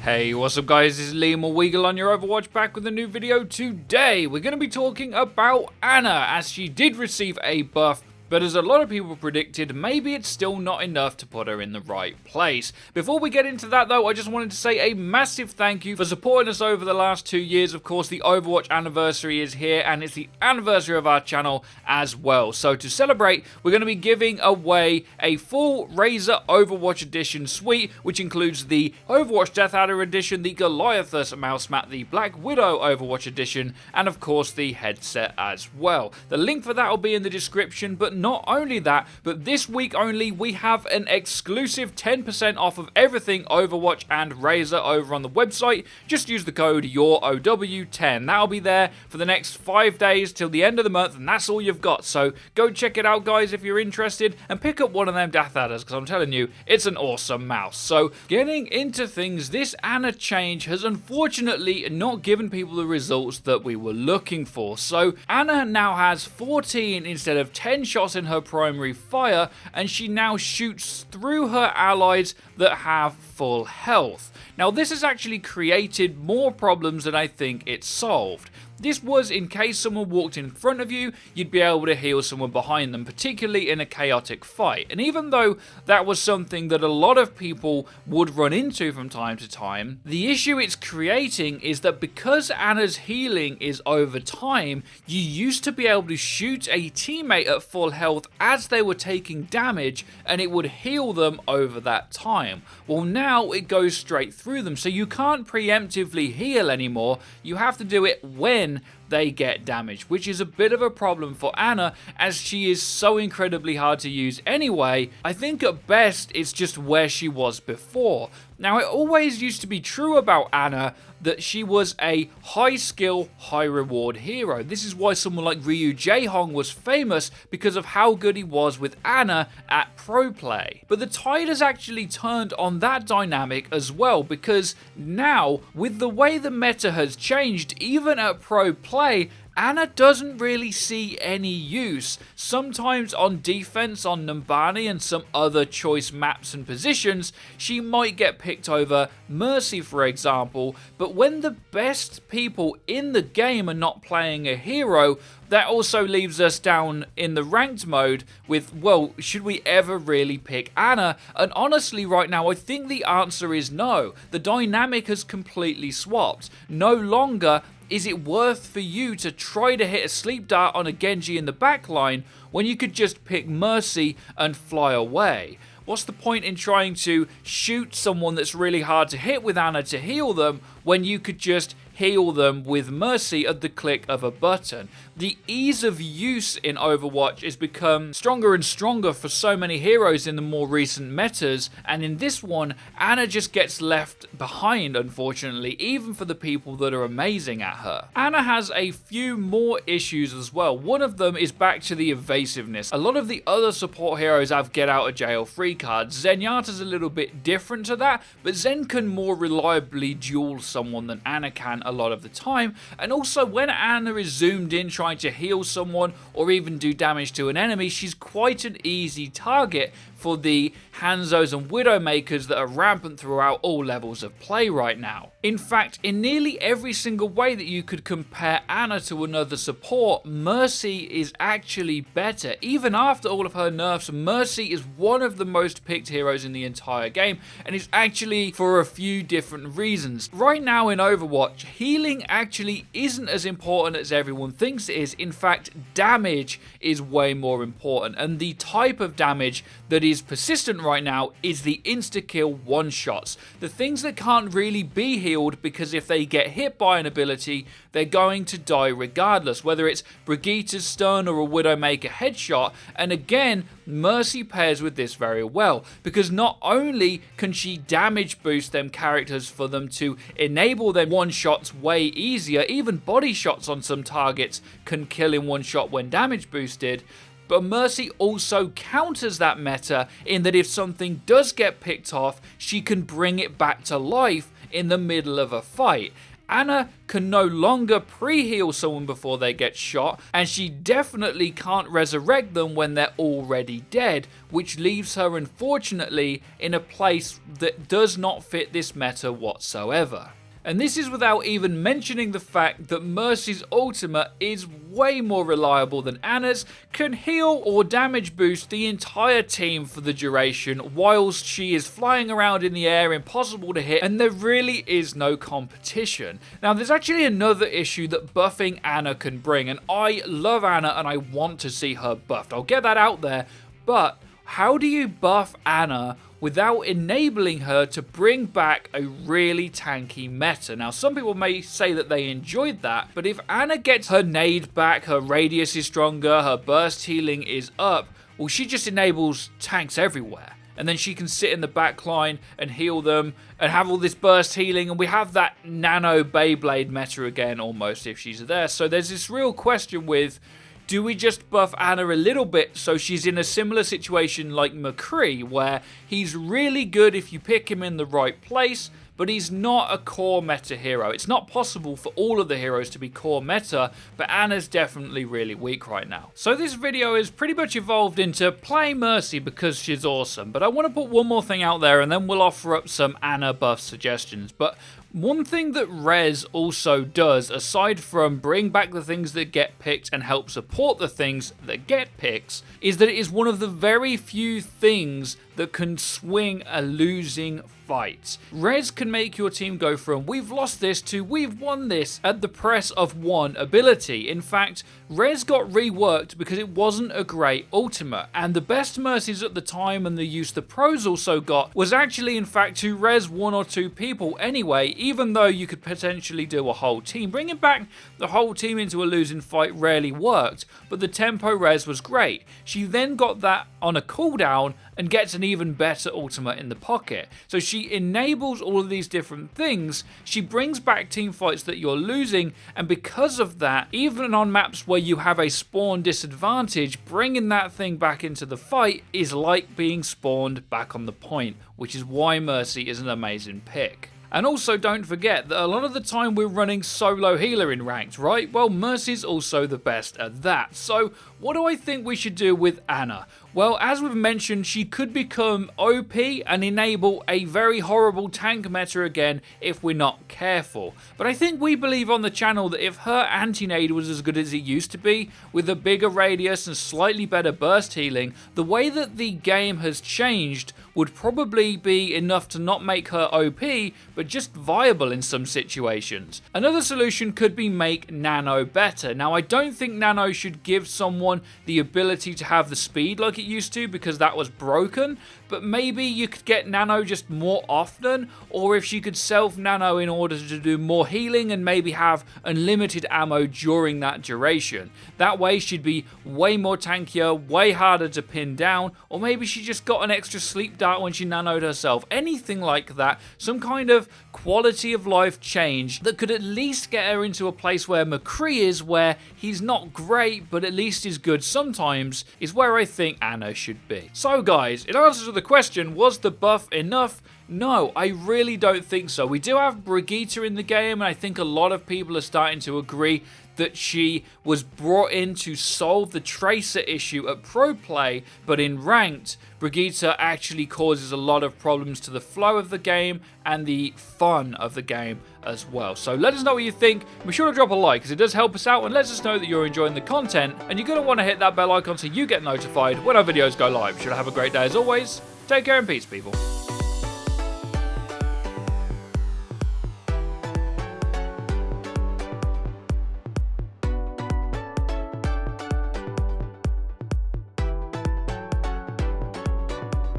Hey, what's up guys, this is Liam or Weagle on your Overwatch, back with a new video. Today we're going to be talking about Ana, as she did receive a buff, but as a lot of people predicted, maybe it's still not enough to put her in the right place. Before we get into that though, I just wanted to say a massive thank you for supporting us over the last 2 years. Of course, the Overwatch anniversary is here, and it's the anniversary of our channel as well. So to celebrate, we're going to be giving away a full Razor Overwatch Edition suite, which includes the Overwatch Death Adder Edition, the Goliathus mouse mat, the Black Widow Overwatch Edition, and of course the headset as well. The link for that will be in the description, but not only that, but this week only, we have an exclusive 10% off of everything Overwatch and Razor over on the website. Just use the code YOUROVW10. That'll be there for the next 5 days till the end of the month, and that's all you've got. So go check it out, guys, if you're interested, and pick up one of them Death Adders, because I'm telling you, it's an awesome mouse. So getting into things, this Ana change has unfortunately not given people the results that we were looking for. So Ana now has 14 instead of 10 shots in her primary fire, and she now shoots through her allies that have full health. Now this has actually created more problems than I think it solved. This was in case someone walked in front of you, you'd be able to heal someone behind them, particularly in a chaotic fight. And even though that was something that a lot of people would run into from time to time, the issue it's creating is that because Ana's healing is over time, you used to be able to shoot a teammate at full health as they were taking damage, and it would heal them over that time. Well, now it goes straight through them, so you can't preemptively heal anymore. You have to do it when they get damaged, which is a bit of a problem for Ana, as she is so incredibly hard to use anyway. I think at best it's just where she was before. Now, it always used to be true about Ana that she was a high skill, high reward hero. This is why someone like Ryu Jaehong was famous, because of how good he was with Ana at pro play. But the tide has actually turned on that dynamic as well, because now, with the way the meta has changed, even at pro play, Ana doesn't really see any use. Sometimes on defense on Numbani and some other choice maps and positions, she might get picked over Mercy, for example, but when the best people in the game are not playing a hero, that also leaves us down in the ranked mode with, well, should we ever really pick Ana? And honestly, right now, I think the answer is no. The dynamic has completely swapped. No longer is it worth for you to try to hit a sleep dart on a Genji in the backline when you could just pick Mercy and fly away? What's the point in trying to shoot someone that's really hard to hit with Ana to heal them when you could just heal them with Mercy at the click of a button? The ease of use in Overwatch has become stronger and stronger for so many heroes in the more recent metas, and in this one, Ana just gets left behind, unfortunately, even for the people that are amazing at her. Ana has a few more issues as well. One of them is back to the evasiveness. A lot of the other support heroes have get out of jail free cards. Zenyatta's a little bit different to that, but Zen can more reliably duel someone than Ana can a lot of the time, and also when Ana is zoomed in trying to heal someone or even do damage to an enemy, she's quite an easy target for the Hanzos and Widowmakers that are rampant throughout all levels of play right now. In fact, in nearly every single way that you could compare Ana to another support, Mercy is actually better. Even after all of her nerfs, Mercy is one of the most picked heroes in the entire game, and it's actually for a few different reasons. Right now in Overwatch, healing actually isn't as important as everyone thinks it is. In fact, damage is way more important, and the type of damage that is persistent right now is the insta-kill one-shots. The things that can't really be healed, because if they get hit by an ability, they're going to die regardless, whether it's Brigitte's stun or a Widowmaker headshot. And again, Mercy pairs with this very well, because not only can she damage boost them characters for them to enable them one-shots way easier, even body shots on some targets can kill in one shot when damage boosted, but Mercy also counters that meta in that if something does get picked off, she can bring it back to life in the middle of a fight. Ana can no longer pre-heal someone before they get shot, and she definitely can't resurrect them when they're already dead, which leaves her unfortunately in a place that does not fit this meta whatsoever. And this is without even mentioning the fact that Mercy's ultimate is way more reliable than Ana's, can heal or damage boost the entire team for the duration whilst she is flying around in the air, impossible to hit, and there really is no competition. Now there's actually another issue that buffing Ana can bring, and I love Ana and I want to see her buffed. I'll get that out there, but how do you buff Ana without enabling her to bring back a really tanky meta? Now, some people may say that they enjoyed that, but if Ana gets her nade back, her radius is stronger, her burst healing is up, well, she just enables tanks everywhere. And then she can sit in the back line and heal them and have all this burst healing, and we have that nano Beyblade meta again almost if she's there. So there's this real question with, do we just buff Ana a little bit so she's in a similar situation like McCree, where he's really good if you pick him in the right place, but he's not a core meta hero. It's not possible for all of the heroes to be core meta, but Ana's definitely really weak right now. So this video is pretty much evolved into play Mercy because she's awesome, but I want to put one more thing out there and then we'll offer up some Ana buff suggestions. But one thing that Rez also does, aside from bring back the things that get picked and help support the things that get picked, is that it is one of the very few things that can swing a losing fight. Rez can make your team go from we've lost this to we've won this at the press of one ability. In fact, Rez got reworked because it wasn't a great ultimate, and the best Mercies at the time and the use the pros also got was actually in fact to res one or two people anyway, even though you could potentially do a whole team. Bringing back the whole team into a losing fight rarely worked, but the tempo res was great. She then got that on a cooldown and gets an even better ultimate in the pocket. So she enables all of these different things, she brings back team fights that you're losing, and because of that, even on maps where you have a spawn disadvantage, bringing that thing back into the fight is like being spawned back on the point, which is why Mercy is an amazing pick. And also don't forget that a lot of the time we're running solo healer in ranked, right? Well, Mercy's also the best at that. So what do I think we should do with Ana? Well, as we've mentioned, she could become OP and enable a very horrible tank meta again if we're not careful. But I think we believe on the channel that if her anti-nade was as good as it used to be, with a bigger radius and slightly better burst healing, the way that the game has changed would probably be enough to not make her OP, but just viable in some situations. Another solution could be make Nano better. Now, I don't think Nano should give someone the ability to have the speed like it used to, because that was broken, but maybe you could get Nano just more often, or if she could self Nano in order to do more healing and maybe have unlimited ammo during that duration. That way she'd be way more tankier, way harder to pin down, or maybe she just got an extra sleep dart when she nanoed herself. Anything like that, some kind of quality of life change that could at least get her into a place where McCree is, where he's not great but at least is good sometimes, is where I think Ana should be. So guys, in answer to the question, was the buff enough? No, I really don't think so. We do have Brigitte in the game, and I think a lot of people are starting to agree that she was brought in to solve the Tracer issue at Pro Play, but in Ranked, Brigitte actually causes a lot of problems to the flow of the game and the fun of the game as well. So let us know what you think. Be sure to drop a like, because it does help us out and lets us know that you're enjoying the content, and you're going to want to hit that bell icon so you get notified when our videos go live. Should have a great day as always. Take care and peace, people.